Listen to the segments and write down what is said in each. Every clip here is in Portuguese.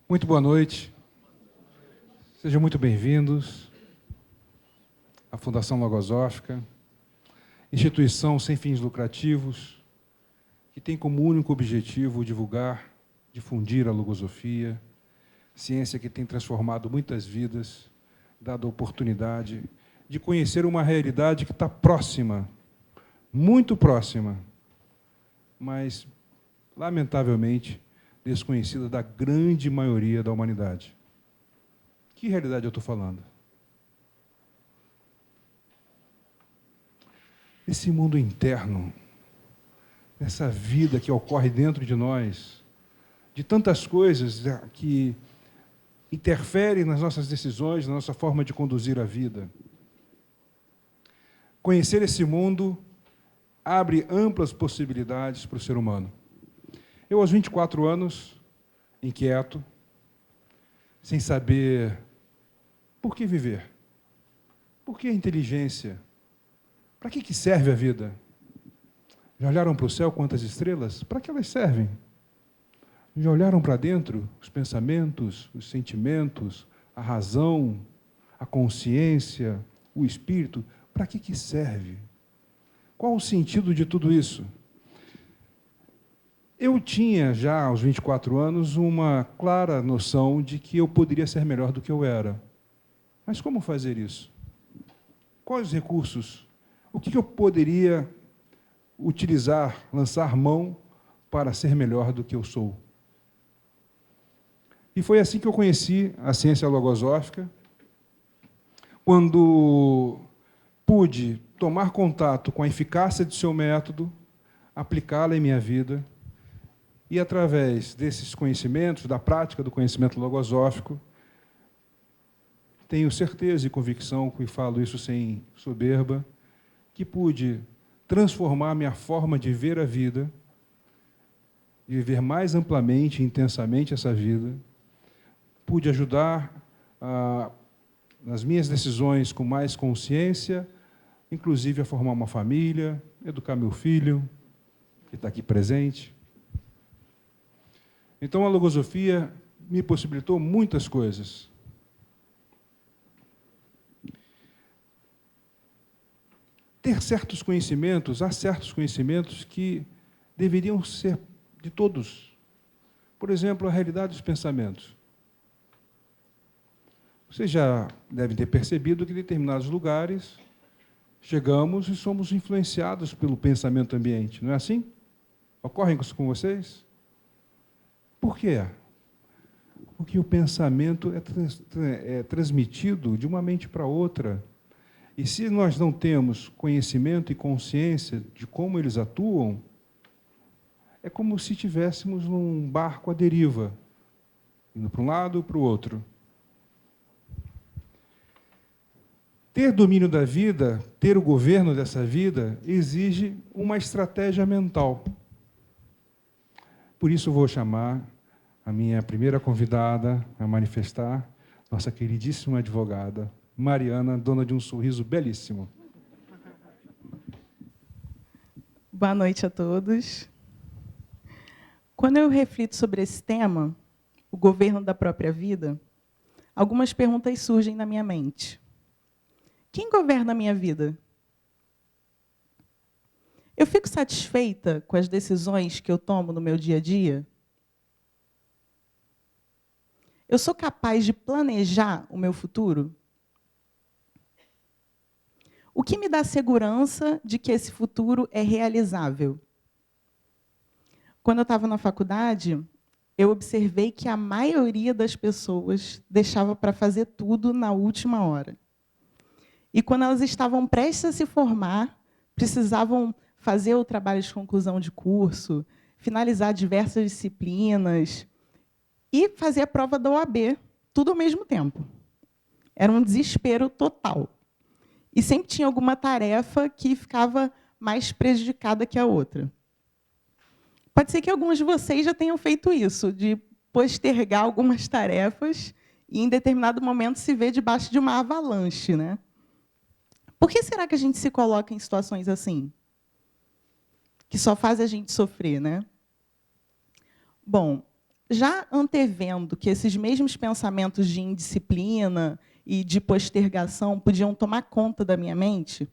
Muito boa noite. Sejam muito bem-vindos à Fundação Logosófica, instituição sem fins lucrativos, que tem como único objetivo divulgar, difundir a logosofia, ciência que tem transformado muitas vidas, dado a oportunidade de conhecer uma realidade que está próxima, muito próxima, mas, lamentavelmente, desconhecida da grande maioria da humanidade. Que realidade eu estou falando? Esse mundo interno, essa vida que ocorre dentro de nós, de tantas coisas que interferem nas nossas decisões, na nossa forma de conduzir a vida. Conhecer esse mundo abre amplas possibilidades para o ser humano. Eu, aos 24 anos, inquieto, sem saber por que viver, por que a inteligência, para que serve a vida? Já olharam para o céu quantas estrelas? Para que elas servem? Já olharam para dentro os pensamentos, os sentimentos, a razão, a consciência, o espírito? Para que serve? Qual o sentido de tudo isso? Eu tinha, já aos 24 anos, uma clara noção de que eu poderia ser melhor do que eu era. Mas como fazer isso? Quais os recursos? O que eu poderia utilizar, lançar mão para ser melhor do que eu sou? E foi assim que eu conheci a ciência logosófica, quando pude tomar contato com a eficácia de seu método, aplicá-la em minha vida, e, através desses conhecimentos, da prática do conhecimento logosófico, tenho certeza e convicção, que falo isso sem soberba, que pude transformar minha forma de ver a vida, de viver mais amplamente e intensamente essa vida, pude ajudar nas minhas decisões com mais consciência, inclusive a formar uma família, educar meu filho, que está aqui presente. Então, a logosofia me possibilitou muitas coisas. Ter certos conhecimentos, há certos conhecimentos que deveriam ser de todos. Por exemplo, a realidade dos pensamentos. Vocês já devem ter percebido que em determinados lugares chegamos e somos influenciados pelo pensamento ambiente, não é assim? Ocorre isso com vocês? Por quê? Porque o pensamento é transmitido de uma mente para outra. E se nós não temos conhecimento e consciência de como eles atuam, é como se estivéssemos num barco à deriva, indo para um lado ou para o outro. Ter domínio da vida, ter o governo dessa vida, exige uma estratégia mental. Por isso, vou chamar a minha primeira convidada a manifestar, nossa queridíssima advogada, Mariana, dona de um sorriso belíssimo. Boa noite a todos. Quando eu reflito sobre esse tema, o governo da própria vida, algumas perguntas surgem na minha mente. Quem governa a minha vida? Eu fico satisfeita com as decisões que eu tomo no meu dia a dia? Eu sou capaz de planejar o meu futuro? O que me dá segurança de que esse futuro é realizável? Quando eu estava na faculdade, eu observei que a maioria das pessoas deixava para fazer tudo na última hora. E quando elas estavam prestes a se formar, precisavam fazer o trabalho de conclusão de curso, finalizar diversas disciplinas e fazer a prova da OAB, tudo ao mesmo tempo. Era um desespero total. E sempre tinha alguma tarefa que ficava mais prejudicada que a outra. Pode ser que alguns de vocês já tenham feito isso, de postergar algumas tarefas e, em determinado momento, se ver debaixo de uma avalanche, né? Por que será que a gente se coloca em situações assim? Que só faz a gente sofrer, né? Bom, já antevendo que esses mesmos pensamentos de indisciplina e de postergação podiam tomar conta da minha mente,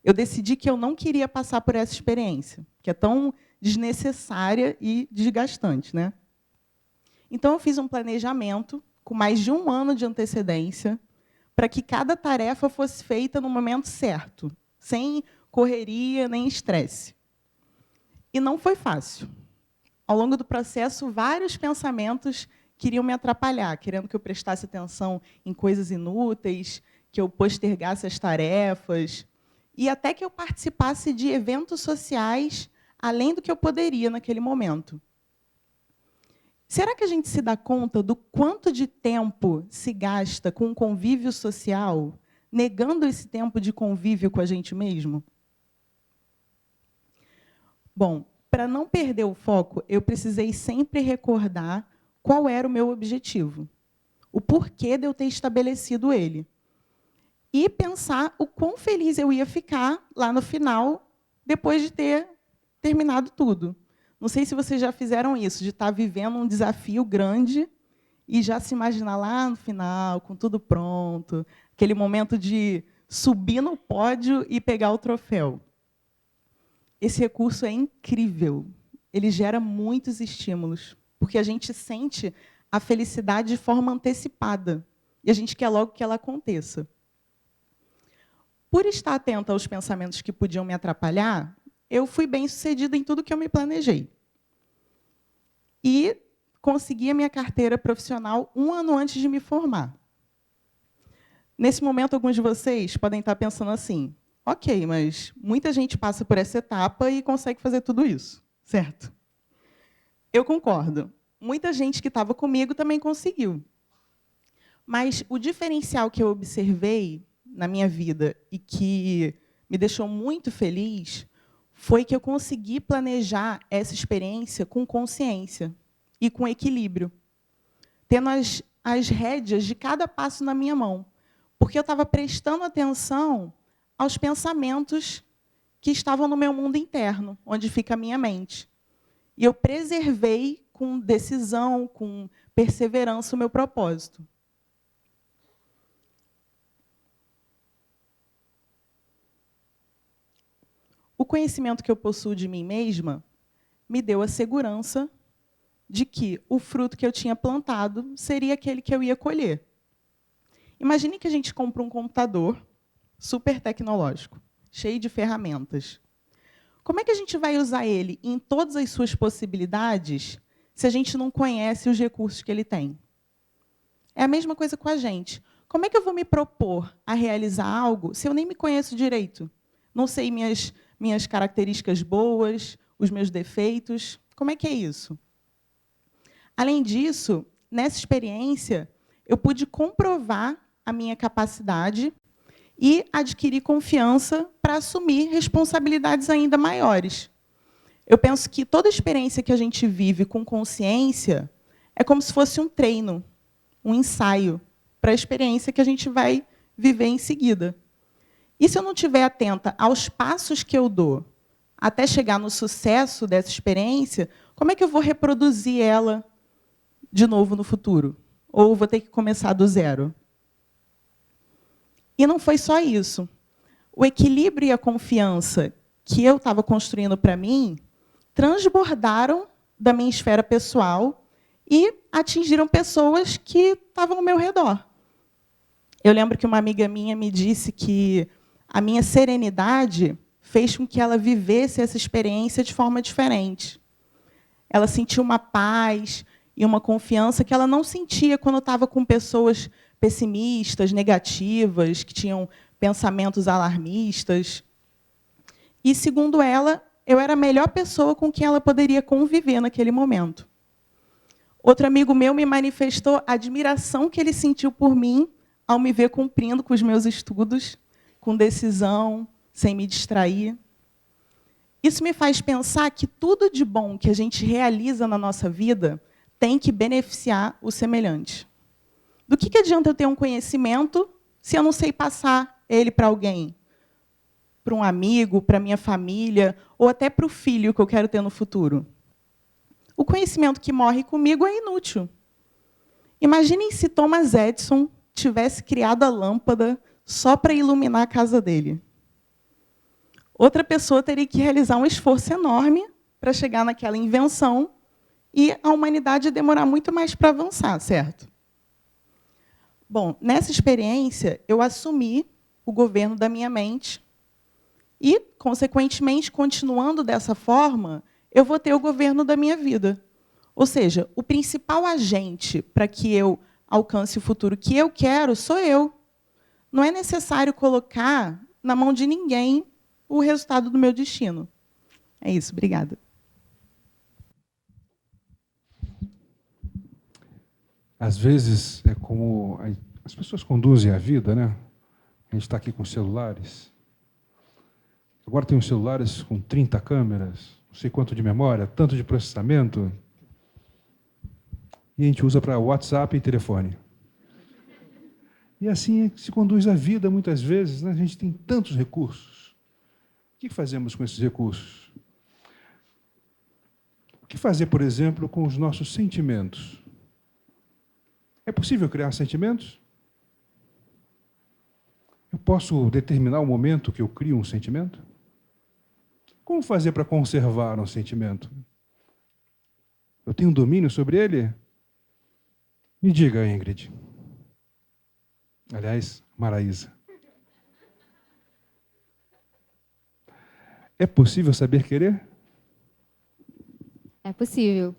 eu decidi que eu não queria passar por essa experiência, que é tão desnecessária e desgastante, né? Então, eu fiz um planejamento com mais de 1 ano de antecedência para que cada tarefa fosse feita no momento certo, sem correria nem estresse. E não foi fácil. Ao longo do processo, vários pensamentos queriam me atrapalhar, querendo que eu prestasse atenção em coisas inúteis, que eu postergasse as tarefas, e até que eu participasse de eventos sociais, além do que eu poderia naquele momento. Será que a gente se dá conta do quanto de tempo se gasta com o convívio social, negando esse tempo de convívio com a gente mesmo? Bom, para não perder o foco, eu precisei sempre recordar qual era o meu objetivo, o porquê de eu ter estabelecido ele. E pensar o quão feliz eu ia ficar lá no final, depois de ter terminado tudo. Não sei se vocês já fizeram isso, de estar vivendo um desafio grande e já se imaginar lá no final, com tudo pronto, aquele momento de subir no pódio e pegar o troféu. Esse recurso é incrível. Ele gera muitos estímulos, porque a gente sente a felicidade de forma antecipada e a gente quer logo que ela aconteça. Por estar atenta aos pensamentos que podiam me atrapalhar, eu fui bem-sucedida em tudo que eu me planejei. E consegui a minha carteira profissional 1 ano antes de me formar. Nesse momento, alguns de vocês podem estar pensando assim, ok, mas muita gente passa por essa etapa e consegue fazer tudo isso, certo? Eu concordo. Muita gente que estava comigo também conseguiu. Mas o diferencial que eu observei na minha vida e que me deixou muito feliz foi que eu consegui planejar essa experiência com consciência e com equilíbrio, tendo as rédeas de cada passo na minha mão, porque eu estava prestando atenção aos pensamentos que estavam no meu mundo interno, onde fica a minha mente. E eu preservei com decisão, com perseverança, o meu propósito. O conhecimento que eu possuo de mim mesma me deu a segurança de que o fruto que eu tinha plantado seria aquele que eu ia colher. Imagine que a gente compra um computador super tecnológico, cheio de ferramentas. Como é que a gente vai usar ele em todas as suas possibilidades se a gente não conhece os recursos que ele tem? É a mesma coisa com a gente. Como é que eu vou me propor a realizar algo se eu nem me conheço direito? Não sei minhas características boas, os meus defeitos. Como é que é isso? Além disso, nessa experiência, eu pude comprovar a minha capacidade e adquirir confiança para assumir responsabilidades ainda maiores. Eu penso que toda experiência que a gente vive com consciência é como se fosse um treino, um ensaio para a experiência que a gente vai viver em seguida. E se eu não estiver atenta aos passos que eu dou até chegar no sucesso dessa experiência, como é que eu vou reproduzir ela de novo no futuro? Ou vou ter que começar do zero? E não foi só isso. O equilíbrio e a confiança que eu estava construindo para mim transbordaram da minha esfera pessoal e atingiram pessoas que estavam ao meu redor. Eu lembro que uma amiga minha me disse que a minha serenidade fez com que ela vivesse essa experiência de forma diferente. Ela sentiu uma paz e uma confiança que ela não sentia quando estava com pessoas pessimistas, negativas, que tinham pensamentos alarmistas. E, segundo ela, eu era a melhor pessoa com quem ela poderia conviver naquele momento. Outro amigo meu me manifestou a admiração que ele sentiu por mim ao me ver cumprindo com os meus estudos, com decisão, sem me distrair. Isso me faz pensar que tudo de bom que a gente realiza na nossa vida tem que beneficiar o semelhante. Do que adianta eu ter um conhecimento se eu não sei passar ele para alguém? Para um amigo, para a minha família, ou até para o filho que eu quero ter no futuro? o conhecimento que morre comigo é inútil. Imaginem se Thomas Edison tivesse criado a lâmpada só para iluminar a casa dele. Outra pessoa teria que realizar um esforço enorme para chegar naquela invenção e a humanidade ia demorar muito mais para avançar, certo? Bom, nessa experiência, eu assumi o governo da minha mente e, consequentemente, continuando dessa forma, eu vou ter o governo da minha vida. Ou seja, o principal agente para que eu alcance o futuro que eu quero sou eu. Não é necessário colocar na mão de ninguém o resultado do meu destino. É isso, obrigada. Às vezes, é como as pessoas conduzem a vida, né? A gente está aqui com celulares. Agora tem uns celulares com 30 câmeras, não sei quanto de memória, tanto de processamento. E a gente usa para WhatsApp e telefone. E assim é que se conduz a vida, muitas vezes, né? A gente tem tantos recursos. O que fazemos com esses recursos? O que fazer, por exemplo, com os nossos sentimentos? É possível criar sentimentos? Eu posso determinar o momento que eu crio um sentimento? Como fazer para conservar um sentimento? Eu tenho domínio sobre ele? Me diga, Ingrid. Aliás, Maraísa. É possível saber querer? É possível.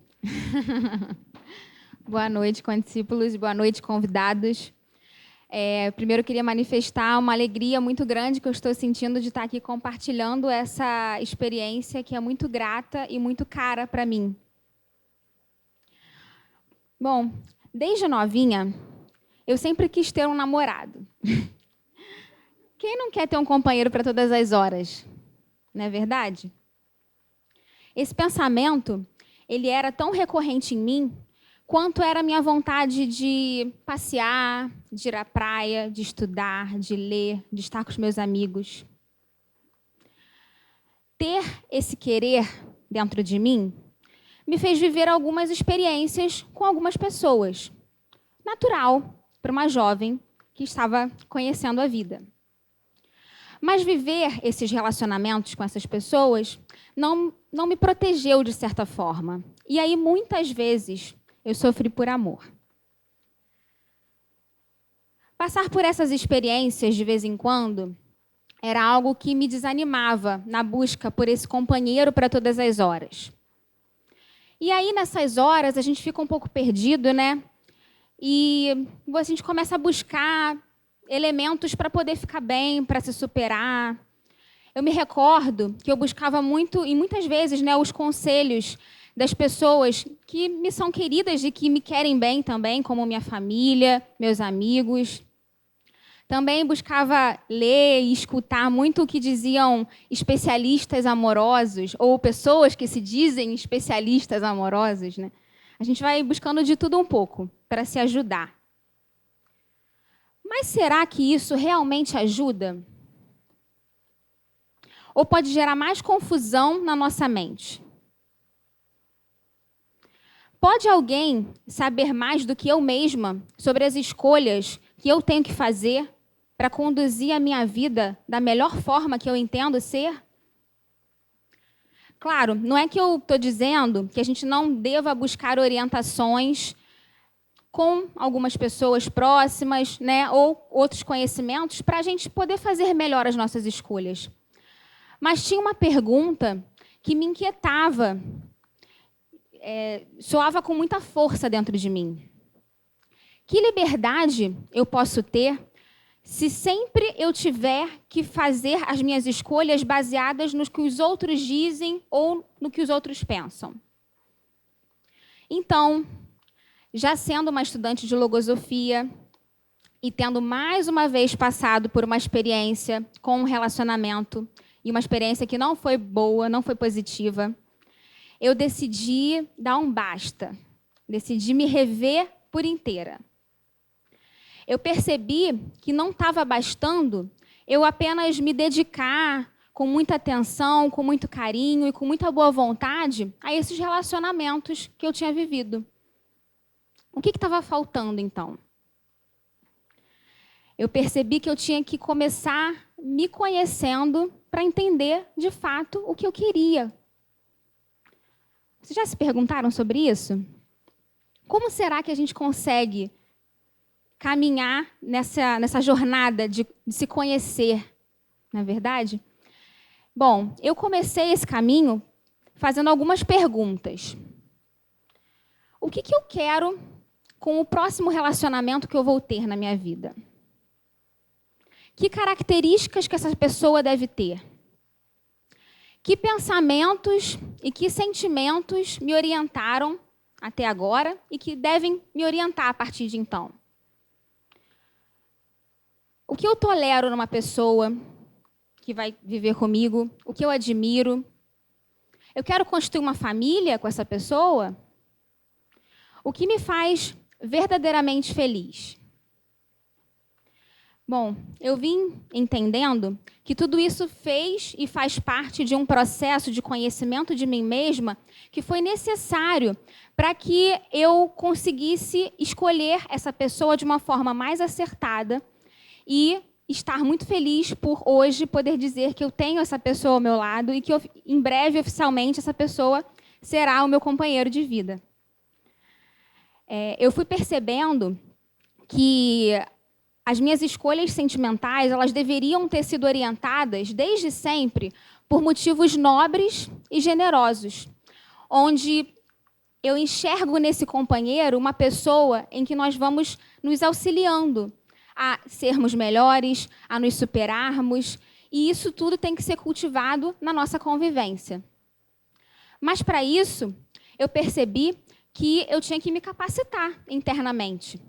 Boa noite, condiscípulos, boa noite, convidados. Primeiro, eu queria manifestar uma alegria muito grande que eu estou sentindo de estar aqui compartilhando essa experiência que é muito grata e muito cara para mim. Bom, desde novinha, eu sempre quis ter um namorado. Quem não quer ter um companheiro para todas as horas? Não é verdade? Esse pensamento, ele era tão recorrente em mim quanto era a minha vontade de passear, de ir à praia, de estudar, de ler, de estar com os meus amigos. Ter esse querer dentro de mim me fez viver algumas experiências com algumas pessoas. Natural para uma jovem que estava conhecendo a vida. Mas viver esses relacionamentos com essas pessoas não me protegeu de certa forma. E aí, muitas vezes, eu sofri por amor. Passar por essas experiências, de vez em quando, era algo que me desanimava na busca por esse companheiro para todas as horas. E aí, nessas horas, a gente fica um pouco perdido, né? E a gente começa a buscar elementos para poder ficar bem, para se superar. Eu me recordo que eu buscava muito, e muitas vezes, né, os conselhos das pessoas que me são queridas e que me querem bem também, como minha família, meus amigos. Também buscava ler e escutar muito o que diziam especialistas amorosos, ou pessoas que se dizem especialistas amorosos, né? A gente vai buscando de tudo um pouco para se ajudar. Mas será que isso realmente ajuda? Ou pode gerar mais confusão na nossa mente? Pode alguém saber mais do que eu mesma sobre as escolhas que eu tenho que fazer para conduzir a minha vida da melhor forma que eu entendo ser? Claro, não é que eu estou dizendo que a gente não deva buscar orientações com algumas pessoas próximas, né, ou outros conhecimentos, para a gente poder fazer melhor as nossas escolhas. Mas tinha uma pergunta que me inquietava, soava com muita força dentro de mim. Que liberdade eu posso ter se sempre eu tiver que fazer as minhas escolhas baseadas no que os outros dizem ou no que os outros pensam? Então, já sendo uma estudante de logosofia e tendo mais uma vez passado por uma experiência com um relacionamento, e uma experiência que não foi boa, não foi positiva, eu decidi dar um basta, decidi me rever por inteira. Eu percebi que não estava bastando eu apenas me dedicar com muita atenção, com muito carinho e com muita boa vontade a esses relacionamentos que eu tinha vivido. O que estava faltando, então? Eu percebi que eu tinha que começar me conhecendo para entender, de fato, o que eu queria. Vocês já se perguntaram sobre isso? Como será que a gente consegue caminhar nessa jornada de se conhecer, não é verdade? Bom, eu comecei esse caminho fazendo algumas perguntas. O que eu quero com o próximo relacionamento que eu vou ter na minha vida? Que características que essa pessoa deve ter? Que pensamentos e que sentimentos me orientaram até agora e que devem me orientar a partir de então? O que eu tolero numa pessoa que vai viver comigo? O que eu admiro? Eu quero construir uma família com essa pessoa? O que me faz verdadeiramente feliz? Bom, eu vim entendendo que tudo isso fez e faz parte de um processo de conhecimento de mim mesma que foi necessário para que eu conseguisse escolher essa pessoa de uma forma mais acertada e estar muito feliz por hoje poder dizer que eu tenho essa pessoa ao meu lado e que em breve, oficialmente, essa pessoa será o meu companheiro de vida. Eu fui percebendo que as minhas escolhas sentimentais, elas deveriam ter sido orientadas, desde sempre, por motivos nobres e generosos, onde eu enxergo nesse companheiro uma pessoa em que nós vamos nos auxiliando a sermos melhores, a nos superarmos, e isso tudo tem que ser cultivado na nossa convivência. Mas, para isso, eu percebi que eu tinha que me capacitar internamente.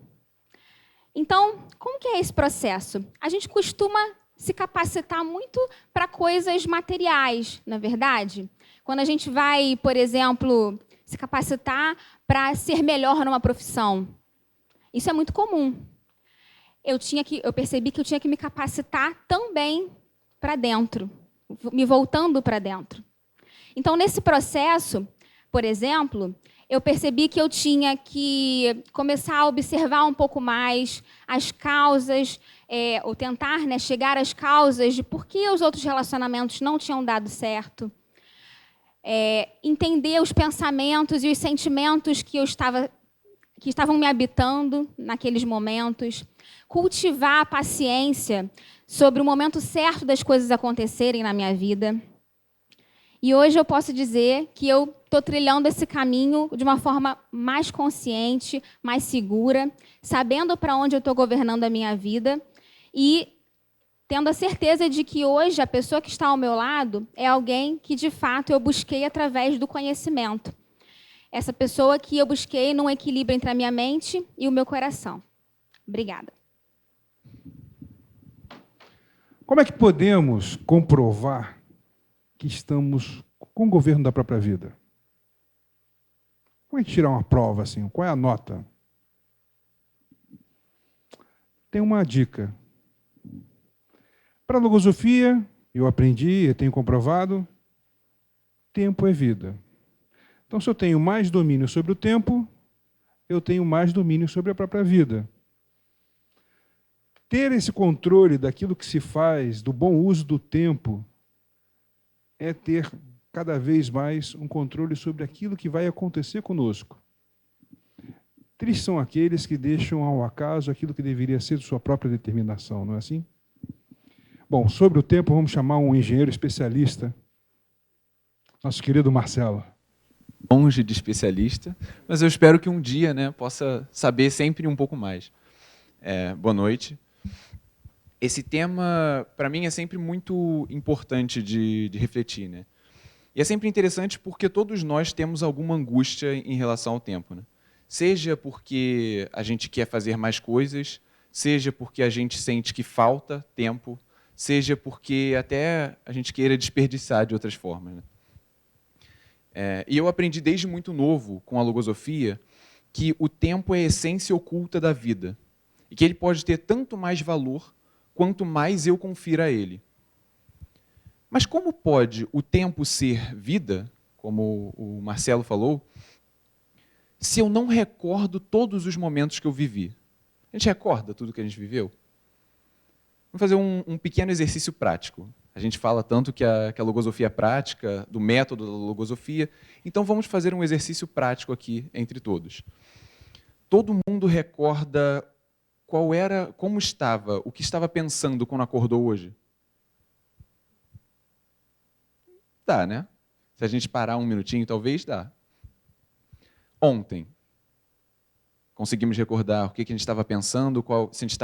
Então, como que é esse processo? A gente costuma se capacitar muito para coisas materiais, na verdade. Quando a gente vai, por exemplo, se capacitar para ser melhor numa profissão. Isso é muito comum. Eu percebi que eu tinha que me capacitar também para dentro, me voltando para dentro. Então, nesse processo, por exemplo, eu percebi que eu tinha que começar a observar um pouco mais as causas, ou tentar, chegar às causas de por que os outros relacionamentos não tinham dado certo. Entender os pensamentos e os sentimentos que estavam me habitando naqueles momentos. Cultivar a paciência sobre o momento certo das coisas acontecerem na minha vida. E hoje eu posso dizer que eu estou trilhando esse caminho de uma forma mais consciente, mais segura, sabendo para onde eu estou governando a minha vida e tendo a certeza de que hoje a pessoa que está ao meu lado é alguém que, de fato, eu busquei através do conhecimento. Essa pessoa que eu busquei num equilíbrio entre a minha mente e o meu coração. Obrigada. Como é que podemos comprovar que estamos com o governo da própria vida? Como é que tirar uma prova assim? Qual é a nota? Tem uma dica. Para a logosofia, eu aprendi, eu tenho comprovado, tempo é vida. Então, se eu tenho mais domínio sobre o tempo, eu tenho mais domínio sobre a própria vida. Ter esse controle daquilo que se faz, do bom uso do tempo, é ter cada vez mais um controle sobre aquilo que vai acontecer conosco. Tristes são aqueles que deixam ao acaso aquilo que deveria ser de sua própria determinação, não é assim? Bom, sobre o tempo, vamos chamar um engenheiro especialista, nosso querido Marcelo. Longe de especialista, mas eu espero que um dia, possa saber sempre um pouco mais. Boa noite. Esse tema, para mim, é sempre muito importante de refletir. E é sempre interessante porque todos nós temos alguma angústia em relação ao tempo. Seja porque a gente quer fazer mais coisas, seja porque a gente sente que falta tempo, seja porque até a gente queira desperdiçar de outras formas. E eu aprendi desde muito novo, com a logosofia, que o tempo é a essência oculta da vida e que ele pode ter tanto mais valor quanto mais eu confira a ele. Mas como pode o tempo ser vida, como o Marcelo falou, se eu não recordo todos os momentos que eu vivi? A gente recorda tudo que a gente viveu? Vamos fazer um pequeno exercício prático. A gente fala tanto que a logosofia é prática, do método da logosofia, então vamos fazer um exercício prático aqui entre todos. Todo mundo recorda como estava, o que estava pensando quando acordou hoje? Dá, né? Se a gente parar um minutinho, talvez dá. Ontem, conseguimos recordar o que a gente estava pensando, se a gente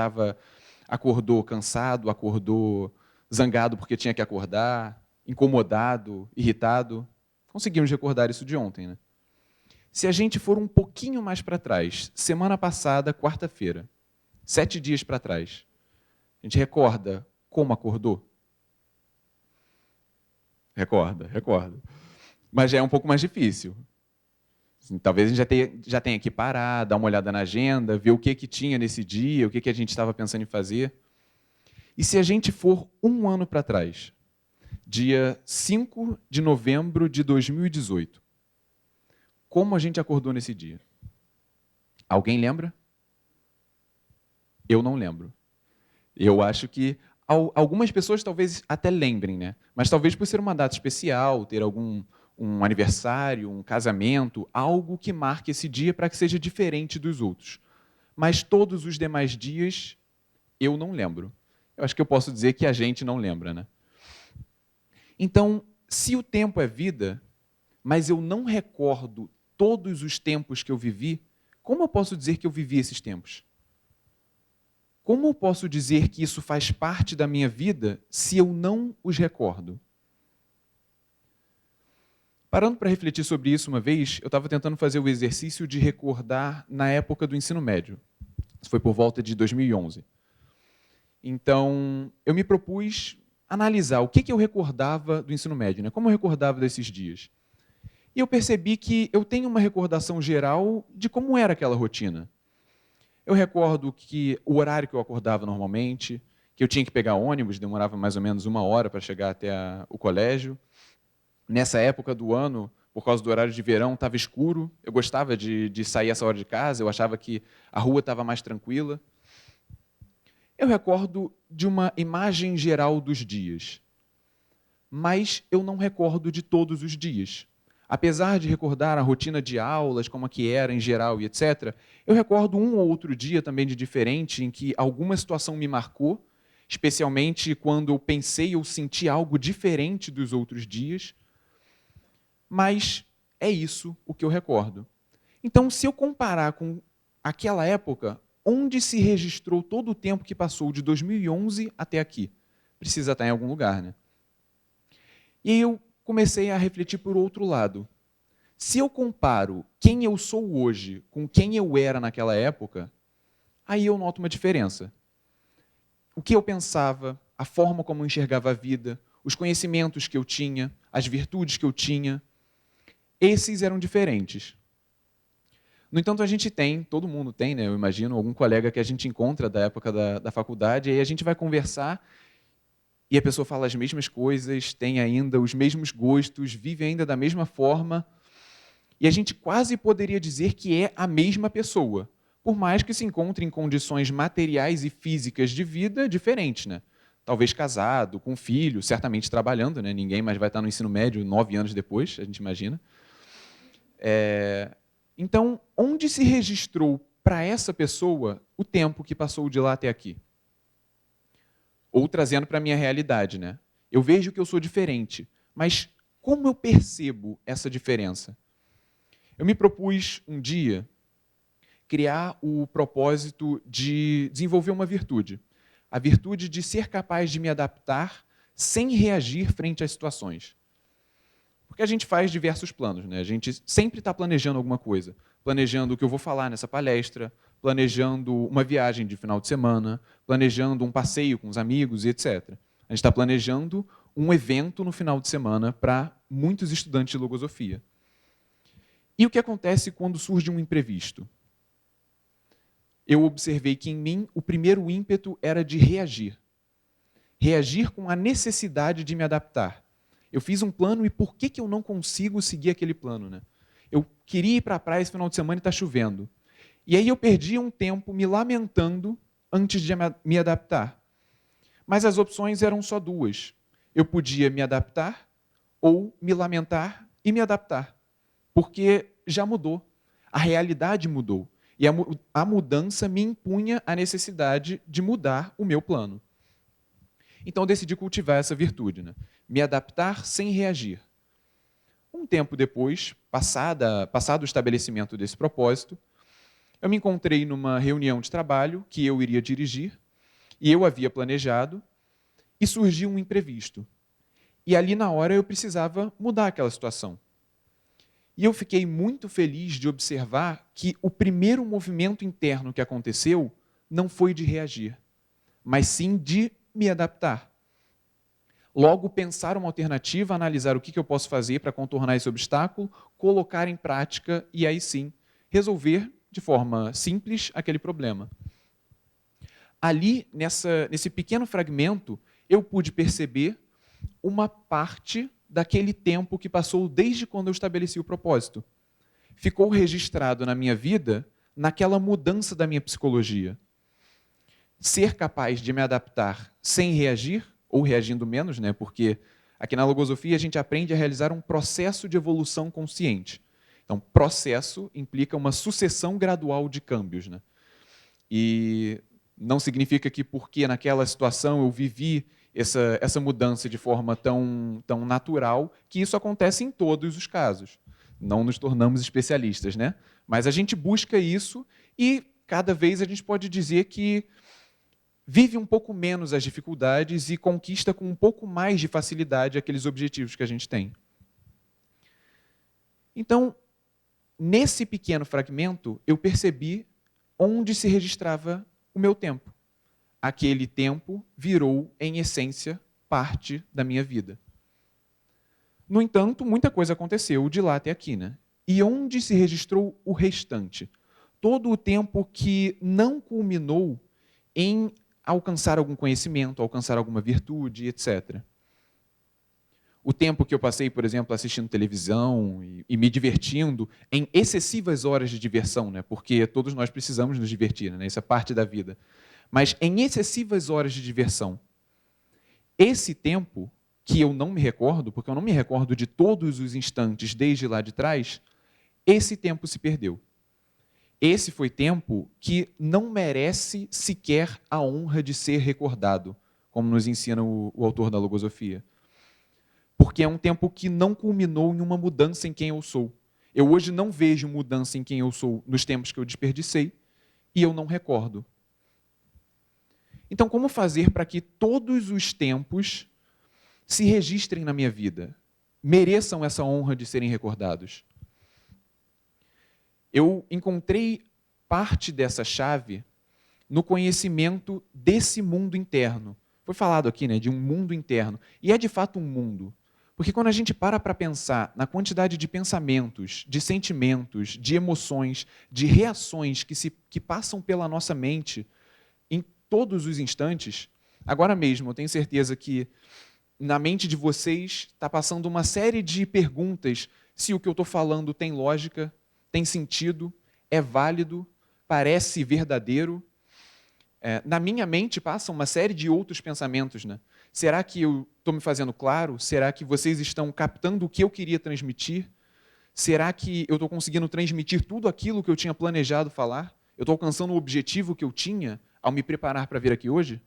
acordou cansado, acordou zangado porque tinha que acordar, incomodado, irritado. Conseguimos recordar isso de ontem, né? Se a gente for um pouquinho mais para trás, semana passada, quarta-feira, 7 dias para trás, a gente recorda como acordou? Recorda. Mas já é um pouco mais difícil. Talvez a gente já tenha que parar, dar uma olhada na agenda, ver o que tinha nesse dia, o que a gente estava pensando em fazer. E se a gente for um ano para trás, dia 5 de novembro de 2018, como a gente acordou nesse dia? Alguém lembra? Eu não lembro. Eu acho que algumas pessoas talvez até lembrem, né? Mas talvez por ser uma data especial, ter um aniversário, um casamento, algo que marque esse dia para que seja diferente dos outros. Mas todos os demais dias, eu não lembro. Eu acho que eu posso dizer que a gente não lembra, né? Então, se o tempo é vida, mas eu não recordo todos os tempos que eu vivi, como eu posso dizer que eu vivi esses tempos? Como eu posso dizer que isso faz parte da minha vida se eu não os recordo? Parando para refletir sobre isso uma vez, eu estava tentando fazer o exercício de recordar na época do ensino médio. Isso foi por volta de 2011. Então, eu me propus analisar o que eu recordava do ensino médio, né? Como eu recordava desses dias. E eu percebi que eu tenho uma recordação geral de como era aquela rotina. Eu recordo que o horário que eu acordava normalmente, que eu tinha que pegar ônibus, demorava mais ou menos 1 hora para chegar até o colégio. Nessa época do ano, por causa do horário de verão, estava escuro. Eu gostava de sair essa hora de casa, eu achava que a rua estava mais tranquila. Eu recordo de uma imagem geral dos dias, mas eu não recordo de todos os dias. Apesar de recordar a rotina de aulas, como é que era em geral e etc., eu recordo um ou outro dia também de diferente em que alguma situação me marcou, especialmente quando eu pensei ou senti algo diferente dos outros dias, mas é isso o que eu recordo. Então, se eu comparar com aquela época, onde se registrou todo o tempo que passou de 2011 até aqui? Precisa estar em algum lugar, né? E aí eu comecei a refletir por outro lado. Se eu comparo quem eu sou hoje com quem eu era naquela época, aí eu noto uma diferença. O que eu pensava, a forma como eu enxergava a vida, os conhecimentos que eu tinha, as virtudes que eu tinha, esses eram diferentes. No entanto, a gente tem, todo mundo tem, né? Eu imagino, algum colega que a gente encontra da época da faculdade, e aí a gente vai conversar e a pessoa fala as mesmas coisas, tem ainda os mesmos gostos, vive ainda da mesma forma, e a gente quase poderia dizer que é a mesma pessoa, por mais que se encontre em condições materiais e físicas de vida diferentes, né? Talvez casado, com filho, certamente trabalhando, né? Ninguém mais vai estar no ensino médio 9 anos depois, a gente imagina. Então, onde se registrou para essa pessoa o tempo que passou de lá até aqui? Ou trazendo para a minha realidade, né? Eu vejo que eu sou diferente, mas como eu percebo essa diferença? Eu me propus um dia criar o propósito de desenvolver uma virtude. A virtude de ser capaz de me adaptar sem reagir frente às situações. Porque a gente faz diversos planos, né? A gente sempre está planejando alguma coisa. Planejando o que eu vou falar nessa palestra, planejando uma viagem de final de semana, planejando um passeio com os amigos e etc. A gente está planejando um evento no final de semana para muitos estudantes de logosofia. E o que acontece quando surge um imprevisto? Eu observei que em mim o primeiro ímpeto era de reagir. Reagir com a necessidade de me adaptar. Eu fiz um plano e por que eu não consigo seguir aquele plano, né? Eu queria ir para a praia esse final de semana e está chovendo. E aí eu perdi um tempo me lamentando antes de me adaptar. Mas as opções eram só duas. Eu podia me adaptar ou me lamentar e me adaptar. Porque já mudou. A realidade mudou. E a mudança me impunha a necessidade de mudar o meu plano. Então eu decidi cultivar essa virtude, né? Me adaptar sem reagir. Um tempo depois, passado o estabelecimento desse propósito, eu me encontrei numa reunião de trabalho que eu iria dirigir, e eu havia planejado, e surgiu um imprevisto. E ali na hora eu precisava mudar aquela situação. E eu fiquei muito feliz de observar que o primeiro movimento interno que aconteceu não foi de reagir, mas sim de me adaptar. Logo, pensar uma alternativa, analisar o que eu posso fazer para contornar esse obstáculo, colocar em prática e aí sim resolver de forma simples aquele problema. Ali, nesse pequeno fragmento, eu pude perceber uma parte daquele tempo que passou desde quando eu estabeleci o propósito. Ficou registrado na minha vida naquela mudança da minha psicologia. Ser capaz de me adaptar sem reagir, ou reagindo menos, né? Porque aqui na logosofia a gente aprende a realizar um processo de evolução consciente. Então, processo implica uma sucessão gradual de câmbios, né? E não significa que porque naquela situação eu vivi essa mudança de forma tão natural, que isso acontece em todos os casos. Não nos tornamos especialistas, né? Mas a gente busca isso e cada vez a gente pode dizer que vive um pouco menos as dificuldades e conquista com um pouco mais de facilidade aqueles objetivos que a gente tem. Então, nesse pequeno fragmento, eu percebi onde se registrava o meu tempo. Aquele tempo virou, em essência, parte da minha vida. No entanto, muita coisa aconteceu de lá até aqui, né? E onde se registrou o restante? Todo o tempo que não culminou em alcançar algum conhecimento, alcançar alguma virtude, etc. O tempo que eu passei, por exemplo, assistindo televisão e me divertindo em excessivas horas de diversão, né? Porque todos nós precisamos nos divertir, né? Isso é parte da vida. Mas em excessivas horas de diversão, esse tempo, que eu não me recordo, porque eu não me recordo de todos os instantes desde lá de trás, esse tempo se perdeu. Esse foi tempo que não merece sequer a honra de ser recordado, como nos ensina o autor da logosofia. Porque é um tempo que não culminou em uma mudança em quem eu sou. Eu hoje não vejo mudança em quem eu sou nos tempos que eu desperdicei e eu não recordo. Então, como fazer para que todos os tempos se registrem na minha vida, mereçam essa honra de serem recordados? Eu encontrei parte dessa chave no conhecimento desse mundo interno. Foi falado aqui, né, de um mundo interno. E é de fato um mundo. Porque quando a gente para pensar na quantidade de pensamentos, de sentimentos, de emoções, de reações que passam pela nossa mente em todos os instantes, agora mesmo eu tenho certeza que na mente de vocês está passando uma série de perguntas se o que eu estou falando tem lógica, tem sentido, é válido, parece verdadeiro. Na minha mente passa uma série de outros pensamentos, né? Será que eu estou me fazendo claro? Será que vocês estão captando o que eu queria transmitir? Será que eu estou conseguindo transmitir tudo aquilo que eu tinha planejado falar? Eu estou alcançando o objetivo que eu tinha ao me preparar para vir aqui hoje?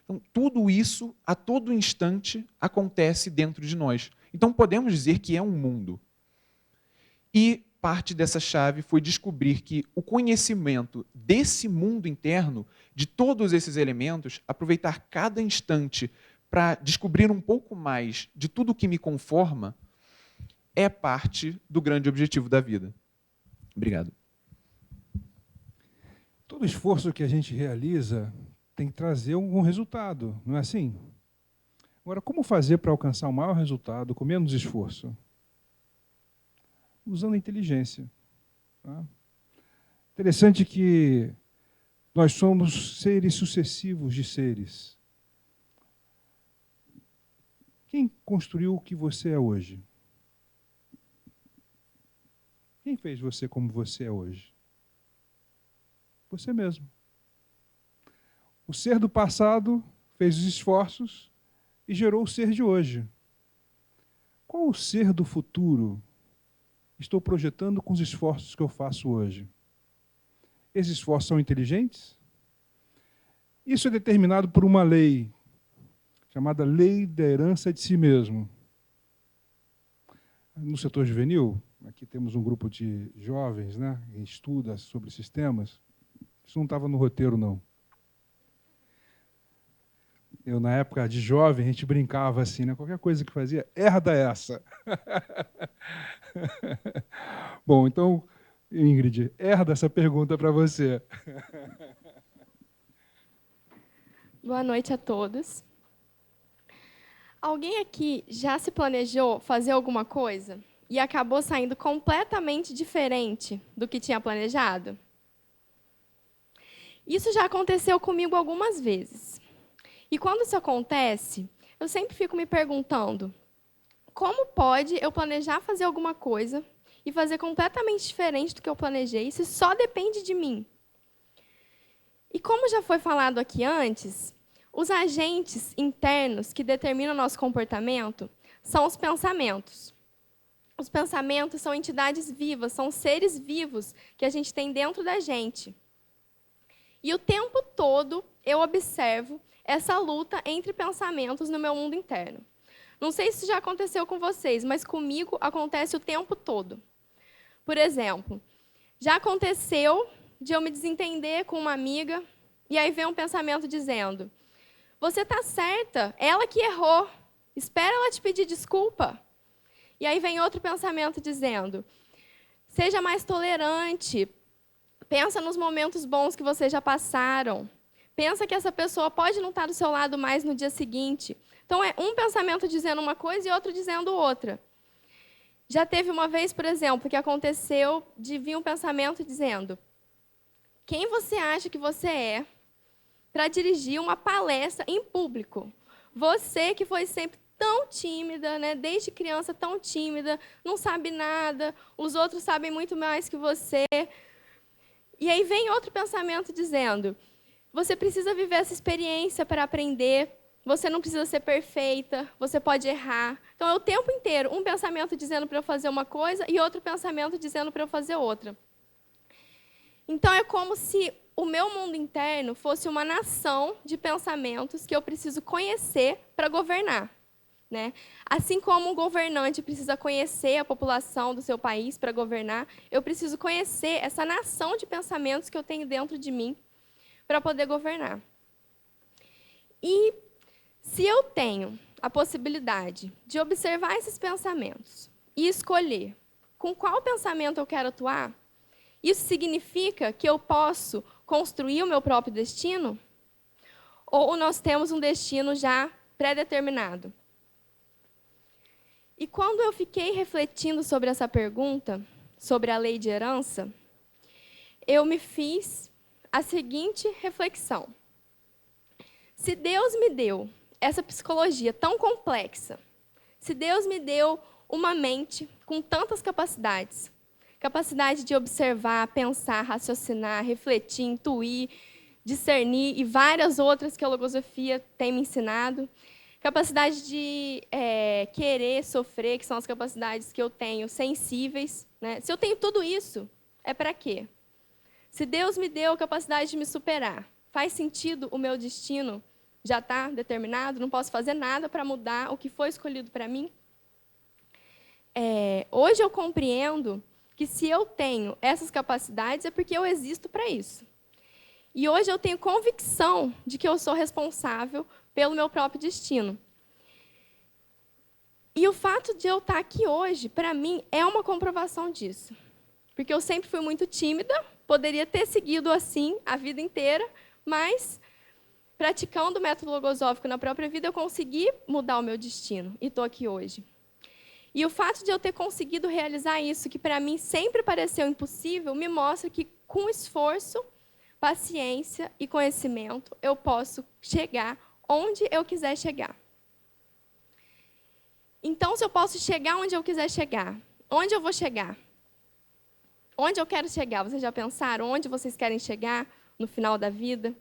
Então, tudo isso, a todo instante, acontece dentro de nós. Então, podemos dizer que é um mundo. E parte dessa chave foi descobrir que o conhecimento desse mundo interno, de todos esses elementos, aproveitar cada instante para descobrir um pouco mais de tudo que me conforma, é parte do grande objetivo da vida. Obrigado. Todo esforço que a gente realiza tem que trazer algum resultado, não é assim? Agora, como fazer para alcançar o maior resultado com menos esforço? Usando a inteligência. Tá? Interessante que nós somos seres sucessivos de seres. Quem construiu o que você é hoje? Quem fez você como você é hoje? Você mesmo. O ser do passado fez os esforços e gerou o ser de hoje. Qual o ser do futuro estou projetando com os esforços que eu faço hoje? Esses esforços são inteligentes? Isso é determinado por uma lei, chamada Lei da Herança de Si Mesmo. No setor juvenil, aqui temos um grupo de jovens, né, que estuda sobre esses temas. Isso não estava no roteiro, não. Eu, na época de jovem, a gente brincava assim, né? Qualquer coisa que fazia, herda essa. Bom, então, Ingrid, herda essa pergunta para você. Boa noite a todos. Alguém aqui já se planejou fazer alguma coisa e acabou saindo completamente diferente do que tinha planejado? Isso já aconteceu comigo algumas vezes. E quando isso acontece, eu sempre fico me perguntando: como pode eu planejar fazer alguma coisa e fazer completamente diferente do que eu planejei, se só depende de mim? E como já foi falado aqui antes, os agentes internos que determinam o nosso comportamento são os pensamentos. Os pensamentos são entidades vivas, são seres vivos que a gente tem dentro da gente. E o tempo todo eu observo essa luta entre pensamentos no meu mundo interno. Não sei se isso já aconteceu com vocês, mas comigo acontece o tempo todo. Por exemplo, já aconteceu de eu me desentender com uma amiga e aí vem um pensamento dizendo: você está certa, ela que errou, espera ela te pedir desculpa. E aí vem outro pensamento dizendo: seja mais tolerante, pensa nos momentos bons que vocês já passaram, pensa que essa pessoa pode não estar do seu lado mais no dia seguinte. Então, é um pensamento dizendo uma coisa e outro dizendo outra. Já teve uma vez, por exemplo, que aconteceu de vir um pensamento dizendo: quem você acha que você é para dirigir uma palestra em público? Você que foi sempre tão tímida, né? Desde criança tão tímida, não sabe nada, os outros sabem muito mais que você. E aí vem outro pensamento dizendo: você precisa viver essa experiência para aprender, você não precisa ser perfeita, você pode errar. Então, é o tempo inteiro um pensamento dizendo para eu fazer uma coisa e outro pensamento dizendo para eu fazer outra. Então, é como se o meu mundo interno fosse uma nação de pensamentos que eu preciso conhecer para governar, né? Assim como um governante precisa conhecer a população do seu país para governar, eu preciso conhecer essa nação de pensamentos que eu tenho dentro de mim para poder governar. E se eu tenho a possibilidade de observar esses pensamentos e escolher com qual pensamento eu quero atuar, isso significa que eu posso construir o meu próprio destino? Ou nós temos um destino já pré-determinado? E quando eu fiquei refletindo sobre essa pergunta, sobre a lei de herança, eu me fiz a seguinte reflexão: se Deus me deu essa psicologia tão complexa, se Deus me deu uma mente com tantas capacidades, capacidade de observar, pensar, raciocinar, refletir, intuir, discernir e várias outras que a logosofia tem me ensinado, capacidade de querer, sofrer, que são as capacidades que eu tenho sensíveis, né? Se eu tenho tudo isso, é para quê? Se Deus me deu a capacidade de me superar, faz sentido o meu destino já está determinado? Não posso fazer nada para mudar o que foi escolhido para mim? Hoje eu compreendo que se eu tenho essas capacidades é porque eu existo para isso. E hoje eu tenho convicção de que eu sou responsável pelo meu próprio destino. E o fato de eu estar aqui hoje, para mim, é uma comprovação disso. Porque eu sempre fui muito tímida, poderia ter seguido assim a vida inteira, mas praticando o método logosófico na própria vida, eu consegui mudar o meu destino e estou aqui hoje. E o fato de eu ter conseguido realizar isso, que para mim sempre pareceu impossível, me mostra que com esforço, paciência e conhecimento, eu posso chegar onde eu quiser chegar. Então, se eu posso chegar onde eu quiser chegar, onde eu vou chegar? Onde eu quero chegar? Vocês já pensaram onde vocês querem chegar no final da vida?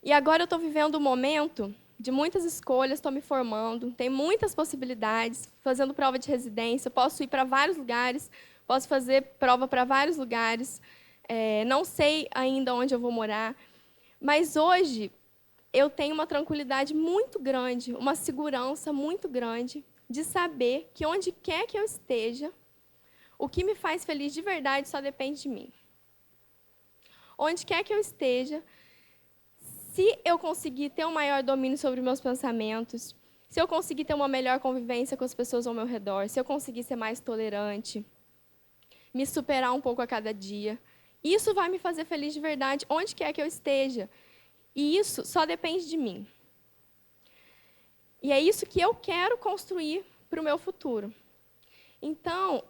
E agora eu estou vivendo um momento de muitas escolhas, estou me formando, tem muitas possibilidades, fazendo prova de residência, posso ir para vários lugares, posso fazer prova para vários lugares, não sei ainda onde eu vou morar, mas hoje eu tenho uma tranquilidade muito grande, uma segurança muito grande de saber que onde quer que eu esteja, o que me faz feliz de verdade só depende de mim. Onde quer que eu esteja, se eu conseguir ter um maior domínio sobre meus pensamentos, se eu conseguir ter uma melhor convivência com as pessoas ao meu redor, se eu conseguir ser mais tolerante, me superar um pouco a cada dia, isso vai me fazer feliz de verdade, onde quer que eu esteja. E isso só depende de mim. E é isso que eu quero construir para o meu futuro. Então,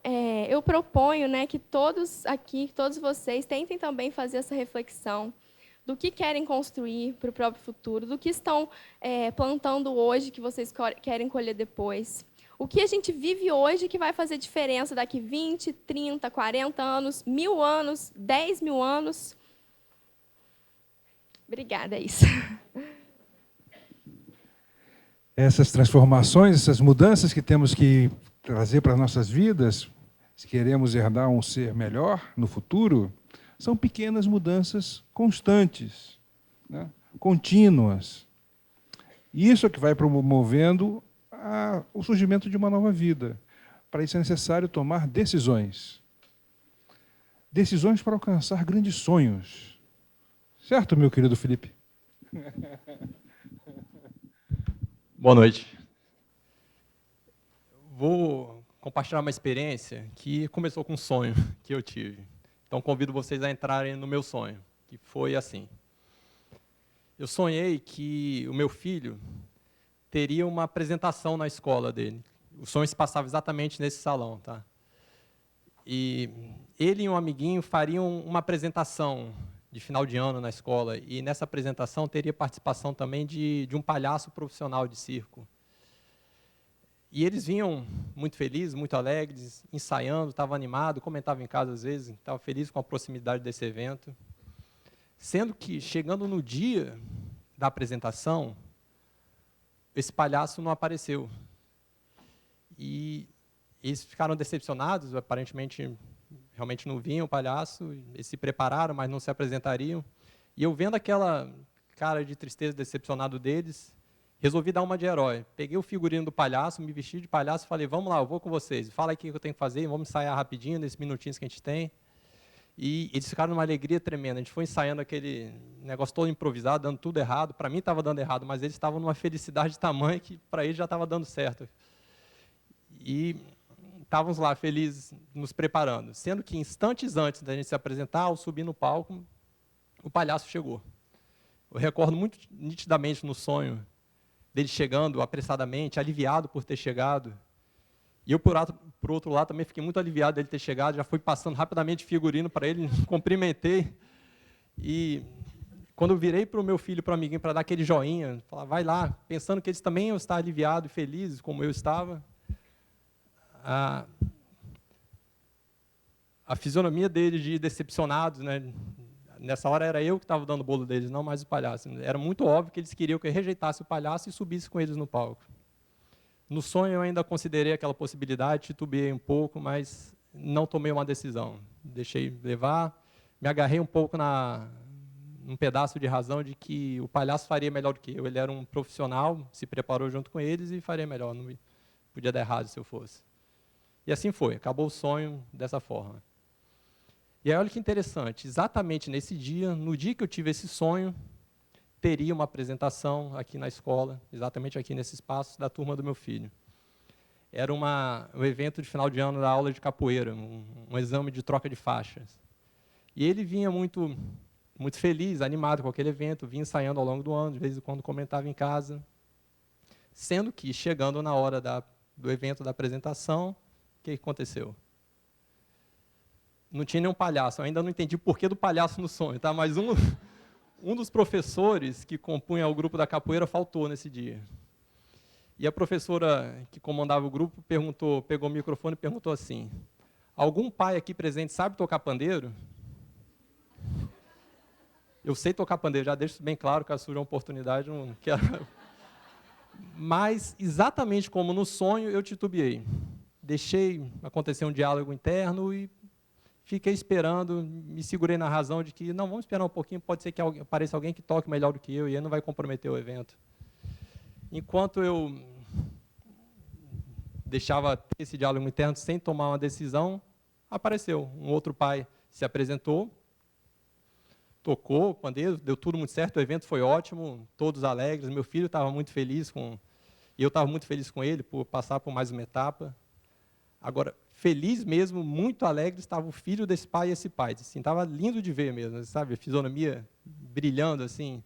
eu proponho, né, que todos aqui, todos vocês, tentem também fazer essa reflexão do que querem construir para o próprio futuro, do que estão plantando hoje que vocês querem colher depois. O que a gente vive hoje que vai fazer diferença daqui 20, 30, 40 anos, 1000 anos, 10 mil anos. Obrigada, é isso. Essas transformações, essas mudanças que temos que trazer para as nossas vidas, se queremos herdar um ser melhor no futuro, são pequenas mudanças constantes, né? Contínuas. E isso é que vai promovendo o surgimento de uma nova vida. Para isso é necessário tomar decisões. Decisões para alcançar grandes sonhos. Certo, meu querido Felipe? Boa noite. Vou compartilhar uma experiência que começou com um sonho que eu tive. Então, convido vocês a entrarem no meu sonho, que foi assim. Eu sonhei que o meu filho teria uma apresentação na escola dele. O sonho se passava exatamente nesse salão, tá? E ele e um amiguinho fariam uma apresentação de final de ano na escola, e nessa apresentação teria participação também de um palhaço profissional de circo. E eles vinham muito felizes, muito alegres, ensaiando, estavam animados, comentavam em casa às vezes, estavam felizes com a proximidade desse evento. Sendo que, chegando no dia da apresentação, esse palhaço não apareceu. E eles ficaram decepcionados, aparentemente, realmente não vinham o palhaço, eles se prepararam, mas não se apresentariam. E eu vendo aquela cara de tristeza, decepcionado deles, resolvi dar uma de herói. Peguei o figurino do palhaço, me vesti de palhaço e falei, vamos lá, eu vou com vocês. Fala aí o que eu tenho que fazer, vamos ensaiar rapidinho, nesses minutinhos que a gente tem. E eles ficaram numa alegria tremenda. A gente foi ensaiando aquele negócio todo improvisado, dando tudo errado. Para mim estava dando errado, mas eles estavam numa felicidade tamanha que para eles já estava dando certo. E estávamos lá, felizes, nos preparando. Sendo que instantes antes da gente se apresentar, ao subir no palco, o palhaço chegou. Eu recordo muito nitidamente no sonho dele chegando apressadamente, aliviado por ter chegado. E eu, por outro lado, também fiquei muito aliviado dele ter chegado, já fui passando rapidamente figurino para ele, cumprimentei. E quando eu virei para o meu filho, para o amiguinho, para dar aquele joinha, falar, vai lá, pensando que eles também iam estar aliviados e felizes, como eu estava, a fisionomia deles de decepcionados, né? Nessa hora era eu que estava dando o bolo deles, não mais o palhaço. Era muito óbvio que eles queriam que eu rejeitasse o palhaço e subisse com eles no palco. No sonho eu ainda considerei aquela possibilidade, titubeei um pouco, mas não tomei uma decisão. Deixei levar, me agarrei um pouco num pedaço de razão de que o palhaço faria melhor do que eu. Ele era um profissional, se preparou junto com eles e faria melhor. Não podia dar errado se eu fosse. E assim foi, acabou o sonho dessa forma. E aí, olha que interessante, exatamente nesse dia, no dia que eu tive esse sonho, teria uma apresentação aqui na escola, exatamente aqui nesse espaço, da turma do meu filho. Era um evento de final de ano da aula de capoeira, um exame de troca de faixas. E ele vinha muito, muito feliz, animado com aquele evento, vinha ensaiando ao longo do ano, de vez em quando comentava em casa. Sendo que, chegando na hora do evento da apresentação, o que aconteceu? Não tinha nenhum palhaço. Eu ainda não entendi o porquê do palhaço no sonho, tá? Mas um dos professores que compunha o grupo da capoeira faltou nesse dia. E a professora que comandava o grupo pegou o microfone e perguntou assim: algum pai aqui presente sabe tocar pandeiro? Eu sei tocar pandeiro, já deixo isso bem claro, caso surja uma oportunidade, não quero. Mas, exatamente como no sonho, eu titubeei. Deixei acontecer um diálogo interno e fiquei esperando, me segurei na razão de que, não, vamos esperar um pouquinho, pode ser que apareça alguém que toque melhor do que eu, e ele não vai comprometer o evento. Enquanto eu deixava ter esse diálogo interno sem tomar uma decisão, apareceu um outro pai, se apresentou, tocou o pandeiro, deu tudo muito certo, o evento foi ótimo, todos alegres, meu filho estava muito feliz e eu estava muito feliz com ele por passar por mais uma etapa. Agora, feliz mesmo, muito alegre, estava o filho desse pai e esse pai. Assim, estava lindo de ver mesmo, sabe? A fisionomia brilhando assim.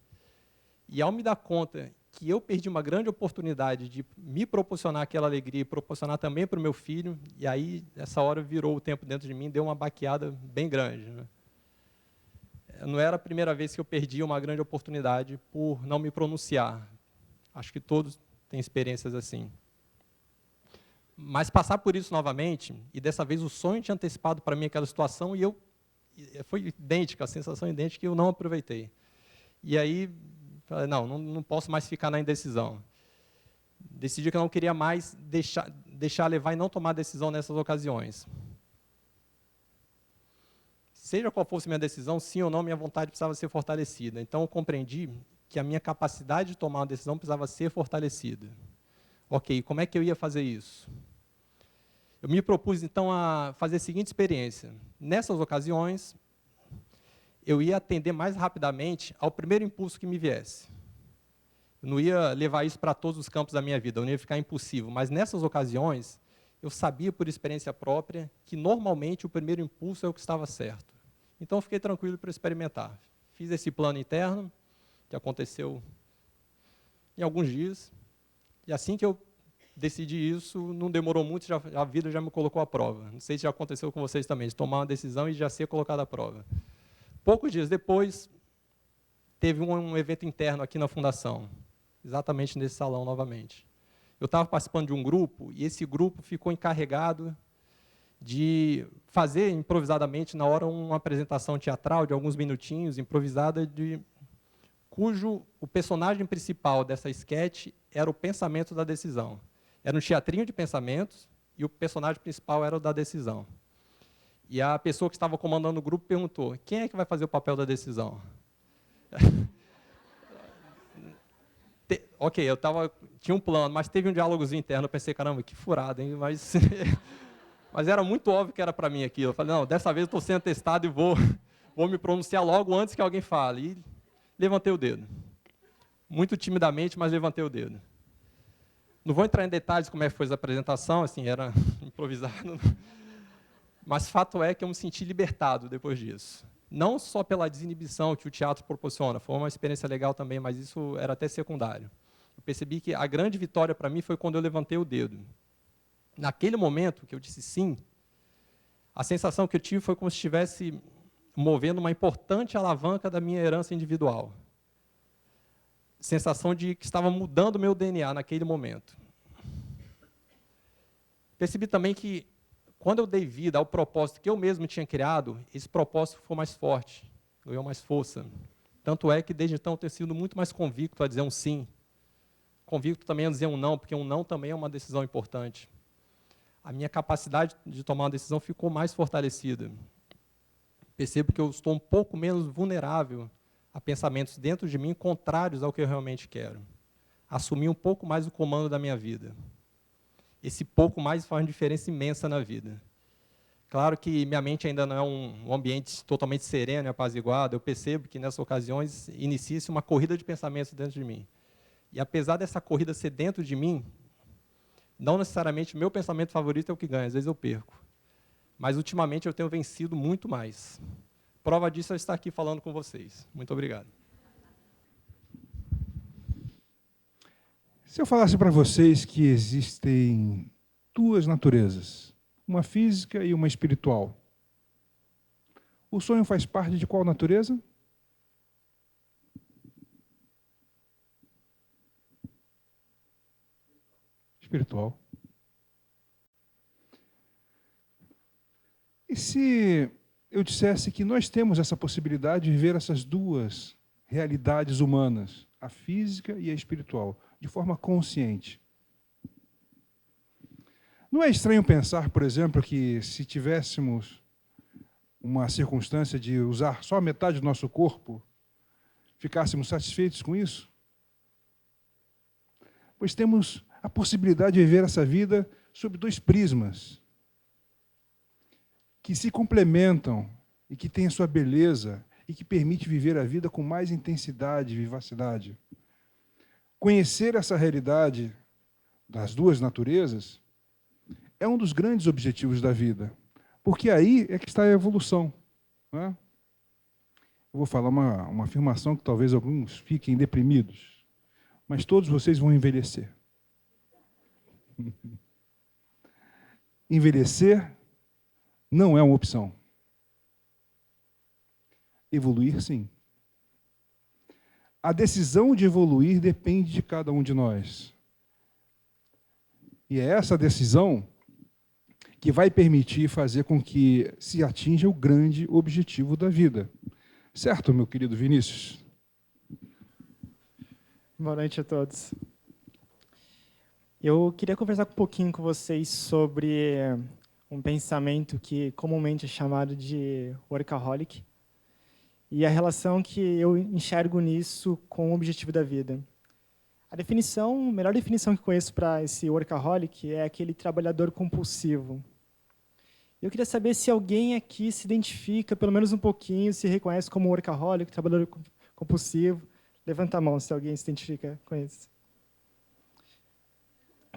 E ao me dar conta que eu perdi uma grande oportunidade de me proporcionar aquela alegria e proporcionar também para o meu filho, e aí, essa hora, virou o tempo dentro de mim, deu uma baqueada bem grande, né? Não era a primeira vez que eu perdi uma grande oportunidade por não me pronunciar. Acho que todos têm experiências assim. Mas passar por isso novamente, e dessa vez o sonho tinha antecipado para mim aquela situação, e foi idêntica, a sensação idêntica, que eu não aproveitei. E aí, falei, não posso mais ficar na indecisão. Decidi que eu não queria mais deixar levar e não tomar decisão nessas ocasiões. Seja qual fosse a minha decisão, sim ou não, minha vontade precisava ser fortalecida. Então, eu compreendi que a minha capacidade de tomar uma decisão precisava ser fortalecida. Ok, como é que eu ia fazer isso? Eu me propus, então, a fazer a seguinte experiência. Nessas ocasiões, eu ia atender mais rapidamente ao primeiro impulso que me viesse. Eu não ia levar isso para todos os campos da minha vida, eu não ia ficar impulsivo. Mas, nessas ocasiões, eu sabia, por experiência própria, que, normalmente, o primeiro impulso é o que estava certo. Então, eu fiquei tranquilo para experimentar. Fiz esse plano interno, que aconteceu em alguns dias, e assim que eu decidi isso, não demorou muito, a vida já me colocou à prova. Não sei se já aconteceu com vocês também, de tomar uma decisão e já ser colocado à prova. Poucos dias depois, teve um evento interno aqui na Fundação, exatamente nesse salão novamente. Eu estava participando de um grupo, e esse grupo ficou encarregado de fazer improvisadamente, na hora, uma apresentação teatral de alguns minutinhos, improvisada, cujo o personagem principal dessa esquete era o pensamento da decisão. Era um teatrinho de pensamentos e o personagem principal era o da decisão. E a pessoa que estava comandando o grupo perguntou: quem é que vai fazer o papel da decisão? Ok, tinha um plano, mas teve um diálogozinho interno. Eu pensei, caramba, que furada, hein? Mas era muito óbvio que era para mim aquilo. Eu falei, não, dessa vez eu estou sendo testado e vou me pronunciar logo antes que alguém fale. E levantei o dedo. Muito timidamente, mas levantei o dedo. Não vou entrar em detalhes como é que foi a apresentação, assim, era improvisado. Mas fato é que eu me senti libertado depois disso. Não só pela desinibição que o teatro proporciona, foi uma experiência legal também, mas isso era até secundário. Eu percebi que a grande vitória para mim foi quando eu levantei o dedo. Naquele momento que eu disse sim, a sensação que eu tive foi como se estivesse movendo uma importante alavanca da minha herança individual. Sensação de que estava mudando o meu DNA naquele momento. Percebi também que, quando eu dei vida ao propósito que eu mesmo tinha criado, esse propósito foi mais forte, ganhou mais força. Tanto é que, desde então, eu tenho sido muito mais convicto a dizer um sim. Convicto também a dizer um não, porque um não também é uma decisão importante. A minha capacidade de tomar uma decisão ficou mais fortalecida. Percebo que eu estou um pouco menos vulnerável a pensamentos dentro de mim contrários ao que eu realmente quero. Assumir um pouco mais o comando da minha vida. Esse pouco mais faz uma diferença imensa na vida. Claro que minha mente ainda não é um ambiente totalmente sereno e apaziguado. Eu percebo que, nessas ocasiões, inicia-se uma corrida de pensamentos dentro de mim. E, apesar dessa corrida ser dentro de mim, não necessariamente o meu pensamento favorito é o que ganha, às vezes eu perco. Mas, ultimamente, eu tenho vencido muito mais. Prova disso é estar aqui falando com vocês. Muito obrigado. Se eu falasse para vocês que existem duas naturezas, uma física e uma espiritual, o sonho faz parte de qual natureza? espiritual. E se eu dissesse que nós temos essa possibilidade de viver essas duas realidades humanas, a física e a espiritual, de forma consciente? Não é estranho pensar, por exemplo, que se tivéssemos uma circunstância de usar só metade do nosso corpo, ficássemos satisfeitos com isso? Pois temos a possibilidade de viver essa vida sob dois prismas, que se complementam e que têm a sua beleza e que permite viver a vida com mais intensidade e vivacidade. Conhecer essa realidade das duas naturezas é um dos grandes objetivos da vida, porque aí é que está a evolução. Não é? Eu vou falar uma afirmação que talvez alguns fiquem deprimidos, mas todos vocês vão envelhecer. Envelhecer não é uma opção. Evoluir, sim. A decisão de evoluir depende de cada um de nós. E é essa decisão que vai permitir fazer com que se atinja o grande objetivo da vida. Certo, meu querido Vinícius? Boa noite a todos. Eu queria conversar um pouquinho com vocês sobre um pensamento que comumente é chamado de workaholic e a relação que eu enxergo nisso com o objetivo da vida. A melhor definição que conheço para esse workaholic é aquele trabalhador compulsivo. Eu queria saber se alguém aqui se identifica, pelo menos um pouquinho, se reconhece como workaholic, trabalhador compulsivo. Levanta a mão se alguém se identifica com isso.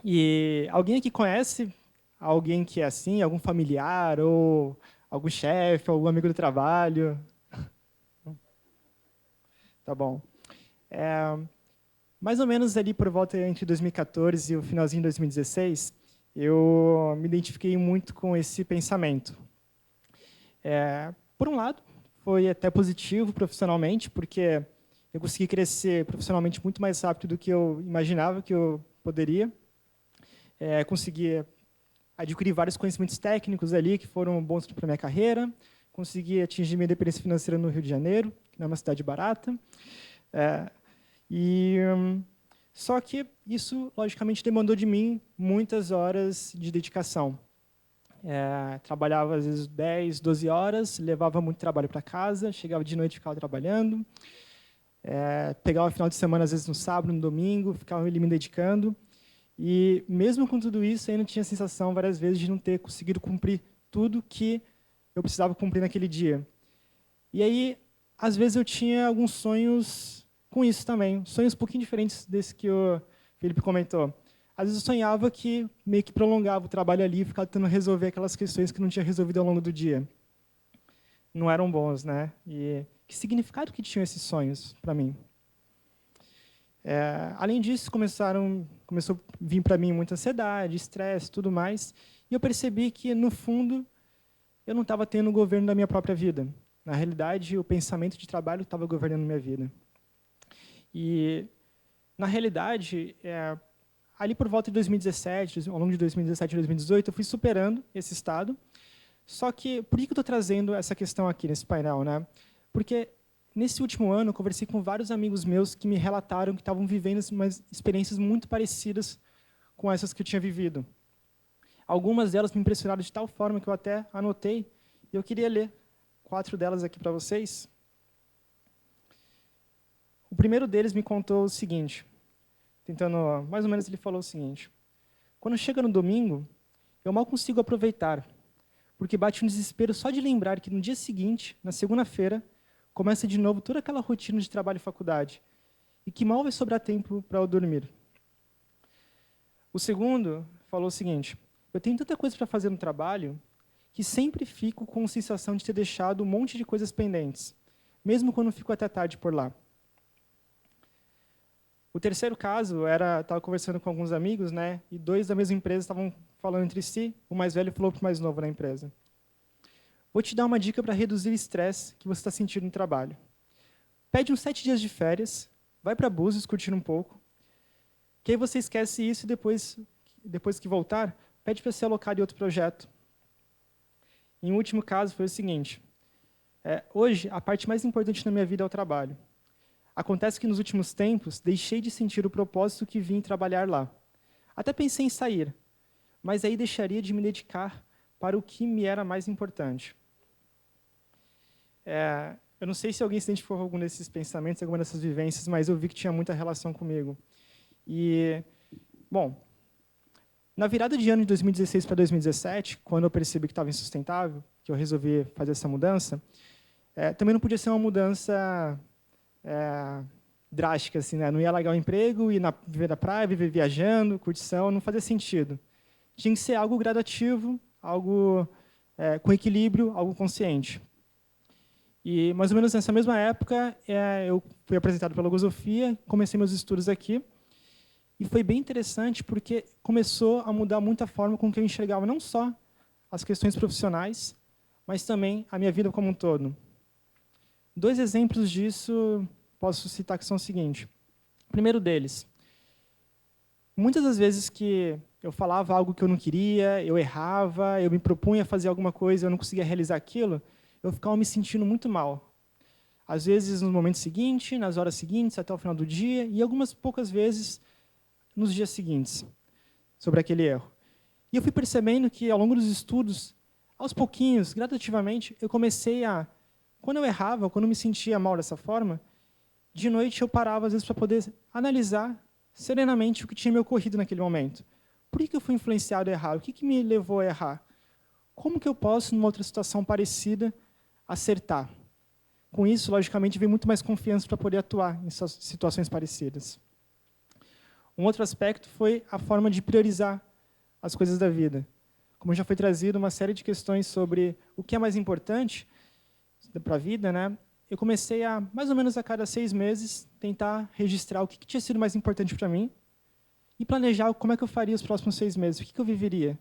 E alguém aqui conhece alguém que é assim, algum familiar, ou algum chefe, algum amigo do trabalho? Tá bom. Mais ou menos ali por volta entre 2014 e o finalzinho de 2016, eu me identifiquei muito com esse pensamento. Por um lado, foi até positivo profissionalmente, porque eu consegui crescer profissionalmente muito mais rápido do que eu imaginava que eu poderia. Consegui adquirir vários conhecimentos técnicos ali que foram bons para a minha carreira. Consegui atingir minha independência financeira no Rio de Janeiro, que não é uma cidade barata. Só que isso, logicamente, demandou de mim muitas horas de dedicação. Trabalhava, às vezes, 10, 12 horas, levava muito trabalho para casa, chegava de noite e ficava trabalhando. Pegava o final de semana, às vezes, no sábado, no domingo, ficava ali me dedicando. E, mesmo com tudo isso, ainda tinha a sensação, várias vezes, de não ter conseguido cumprir tudo que eu precisava cumprir naquele dia. E aí, às vezes, eu tinha alguns sonhos com isso também, sonhos um pouquinho diferentes desse que o Felipe comentou. Às vezes eu sonhava que meio que prolongava o trabalho ali, ficava tentando resolver aquelas questões que não tinha resolvido ao longo do dia. Não eram bons, né? E que significado que tinham esses sonhos para mim? Além disso, começou a vir para mim muita ansiedade, estresse, tudo mais, e eu percebi que, no fundo, eu não estava tendo o governo da minha própria vida. Na realidade, o pensamento de trabalho estava governando minha vida. E, na realidade, ali por volta de 2017, ao longo de 2017 e 2018, eu fui superando esse estado. Só que, por que eu estou trazendo essa questão aqui nesse painel, né? Porque, nesse último ano, eu conversei com vários amigos meus que me relataram que estavam vivendo umas experiências muito parecidas com essas que eu tinha vivido. Algumas delas me impressionaram de tal forma que eu até anotei, e eu queria ler 4 delas aqui para vocês. O primeiro deles me contou o seguinte, mais ou menos ele falou o seguinte: quando chega no domingo, eu mal consigo aproveitar, porque bate um desespero só de lembrar que no dia seguinte, na segunda-feira, começa de novo toda aquela rotina de trabalho e faculdade, e que mal vai sobrar tempo para eu dormir. O segundo falou o seguinte: eu tenho tanta coisa para fazer no trabalho que sempre fico com a sensação de ter deixado um monte de coisas pendentes, mesmo quando fico até tarde por lá. O terceiro caso estava conversando com alguns amigos, né? E 2 da mesma empresa estavam falando entre si. O mais velho falou para o mais novo na empresa: vou te dar uma dica para reduzir o estresse que você está sentindo no trabalho. Pede uns 7 dias de férias, vai para Búzios curtir um pouco, que aí você esquece isso e depois depois que voltar, pede para ser alocado em outro projeto. Em último caso, foi o seguinte. Hoje, a parte mais importante na minha vida é o trabalho. Acontece que, nos últimos tempos, deixei de sentir o propósito que vim trabalhar lá. Até pensei em sair, mas aí deixaria de me dedicar para o que me era mais importante. Eu não sei se alguém se identificou com algum desses pensamentos, alguma dessas vivências, mas eu vi que tinha muita relação comigo. E, bom, na virada de ano de 2016 para 2017, quando eu percebi que estava insustentável, que eu resolvi fazer essa mudança, também não podia ser uma mudança drástica, assim, né? Não ia largar o emprego, viver na praia, viver viajando, curtição, não fazia sentido. Tinha que ser algo gradativo, algo com equilíbrio, algo consciente. E, mais ou menos nessa mesma época, eu fui apresentado pela Logosofia, comecei meus estudos aqui, e foi bem interessante porque começou a mudar muito a forma com que eu enxergava não só as questões profissionais, mas também a minha vida como um todo. 2 exemplos disso posso citar que são o seguinte. O primeiro deles, muitas das vezes que eu falava algo que eu não queria, eu errava, eu me propunha a fazer alguma coisa, eu não conseguia realizar aquilo, eu ficava me sentindo muito mal. Às vezes no momento seguinte, nas horas seguintes, até o final do dia, e algumas poucas vezes nos dias seguintes, sobre aquele erro. E eu fui percebendo que, ao longo dos estudos, aos pouquinhos, gradativamente, eu comecei quando eu errava, quando eu me sentia mal dessa forma, de noite eu parava, às vezes, para poder analisar serenamente o que tinha me ocorrido naquele momento. Por que eu fui influenciado a errar? O que me levou a errar? Como que eu posso, numa outra situação parecida, acertar? Com isso, logicamente, vem muito mais confiança para poder atuar em situações parecidas. Um outro aspecto foi a forma de priorizar as coisas da vida. Como já foi trazido uma série de questões sobre o que é mais importante para a vida, né? Eu comecei mais ou menos a cada 6 meses, tentar registrar o que tinha sido mais importante para mim e planejar como é que eu faria os próximos 6 meses, o que eu viveria,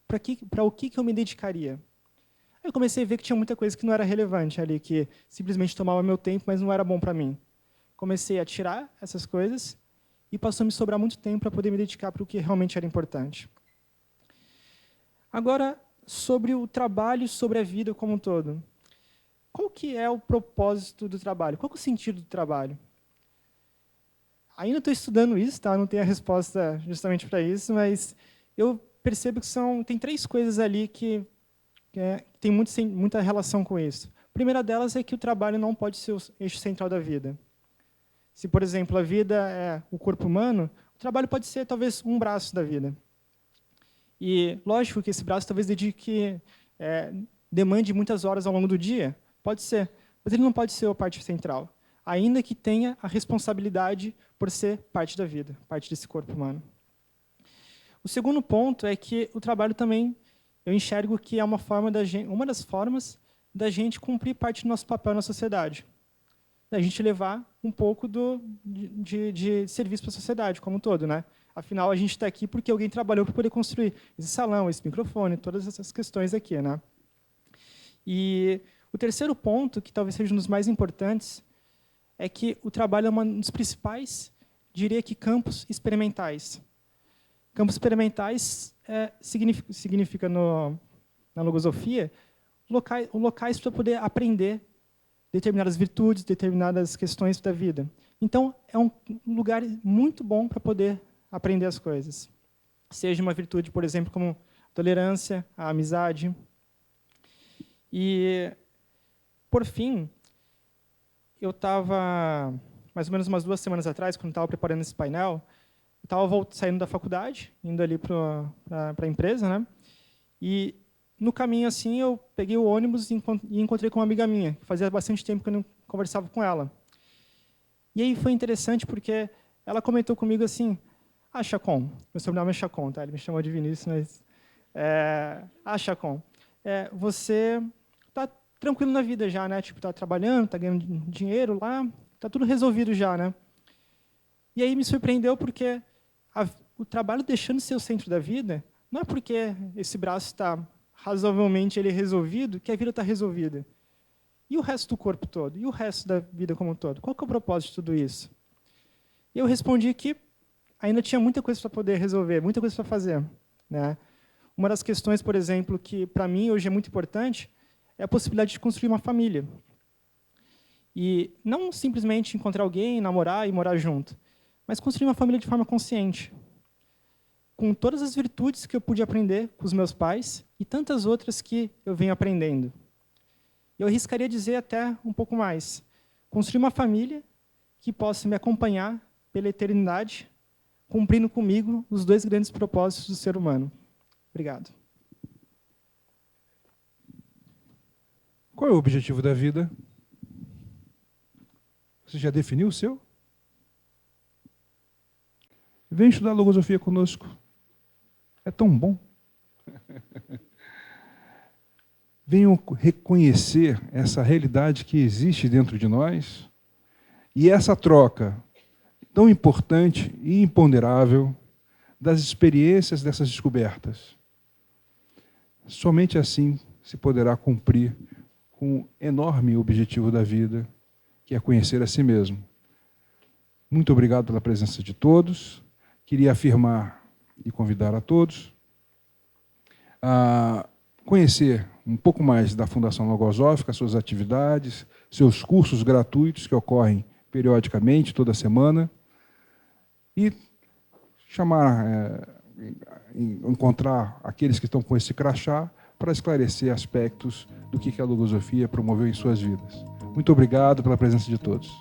para o que eu me dedicaria. Aí eu comecei a ver que tinha muita coisa que não era relevante ali, que simplesmente tomava meu tempo, mas não era bom para mim. Comecei a tirar essas coisas e passou a me sobrar muito tempo para poder me dedicar para o que realmente era importante. Agora, sobre o trabalho, sobre a vida como um todo. Qual que é o propósito do trabalho? Qual que é o sentido do trabalho? Ainda estou estudando isso, tá? Não tenho a resposta justamente para isso, mas eu percebo que tem 3 coisas ali que tem muita relação com isso. A primeira delas é que o trabalho não pode ser o eixo central da vida. Se, por exemplo, a vida é o corpo humano, o trabalho pode ser, talvez, um braço da vida. E, lógico que esse braço talvez demande muitas horas ao longo do dia, pode ser, mas ele não pode ser a parte central, ainda que tenha a responsabilidade por ser parte da vida, parte desse corpo humano. O segundo ponto é que o trabalho também, eu enxergo que é uma das formas da gente cumprir parte do nosso papel na sociedade. Da gente levar um pouco de serviço para a sociedade como um todo, né? Afinal, a gente está aqui porque alguém trabalhou para poder construir esse salão, esse microfone, todas essas questões aqui, né? E o terceiro ponto, que talvez seja um dos mais importantes, é que o trabalho é um dos principais, diria que, campos experimentais. Campos experimentais significa na logosofia, locais para poder aprender determinadas virtudes, determinadas questões da vida. Então, é um lugar muito bom para poder aprender as coisas. Seja uma virtude, por exemplo, como a tolerância, a amizade. E, por fim, eu estava, mais ou menos umas 2 semanas atrás, quando estava preparando esse painel, eu estava saindo da faculdade, indo ali para a empresa, né? E, no caminho, assim, eu peguei o ônibus e encontrei com uma amiga minha. Fazia bastante tempo que eu não conversava com ela. E aí foi interessante porque ela comentou comigo assim, Chacon, meu sobrenome é Chacon, tá? Ele me chamou de Vinícius, mas... Chacon, você está tranquilo na vida já, né? Tipo, está trabalhando, está ganhando dinheiro lá, está tudo resolvido já, né? E aí me surpreendeu porque o trabalho deixando de ser o centro da vida, não é porque esse braço está razoavelmente resolvido, que a vida está resolvida. E o resto do corpo todo? E o resto da vida como um todo? Qual que é o propósito de tudo isso? E eu respondi que ainda tinha muita coisa para poder resolver, muita coisa para fazer, né? Uma das questões, por exemplo, que para mim hoje é muito importante, é a possibilidade de construir uma família. E não simplesmente encontrar alguém, namorar e morar junto, mas construir uma família de forma consciente, com todas as virtudes que eu pude aprender com os meus pais e tantas outras que eu venho aprendendo. Eu arriscaria dizer até um pouco mais. Construir uma família que possa me acompanhar pela eternidade, cumprindo comigo os 2 grandes propósitos do ser humano. Obrigado. Qual é o objetivo da vida? Você já definiu o seu? Vem estudar logosofia conosco. É tão bom. Venham reconhecer essa realidade que existe dentro de nós e essa troca tão importante e imponderável das experiências dessas descobertas. Somente assim se poderá cumprir com o enorme objetivo da vida, que é conhecer a si mesmo. Muito obrigado pela presença de todos. Queria afirmar e convidar a todos a conhecer um pouco mais da Fundação Logosófica, suas atividades, seus cursos gratuitos que ocorrem periodicamente, toda semana, e encontrar aqueles que estão com esse crachá para esclarecer aspectos do que a logosofia promoveu em suas vidas. Muito obrigado pela presença de todos.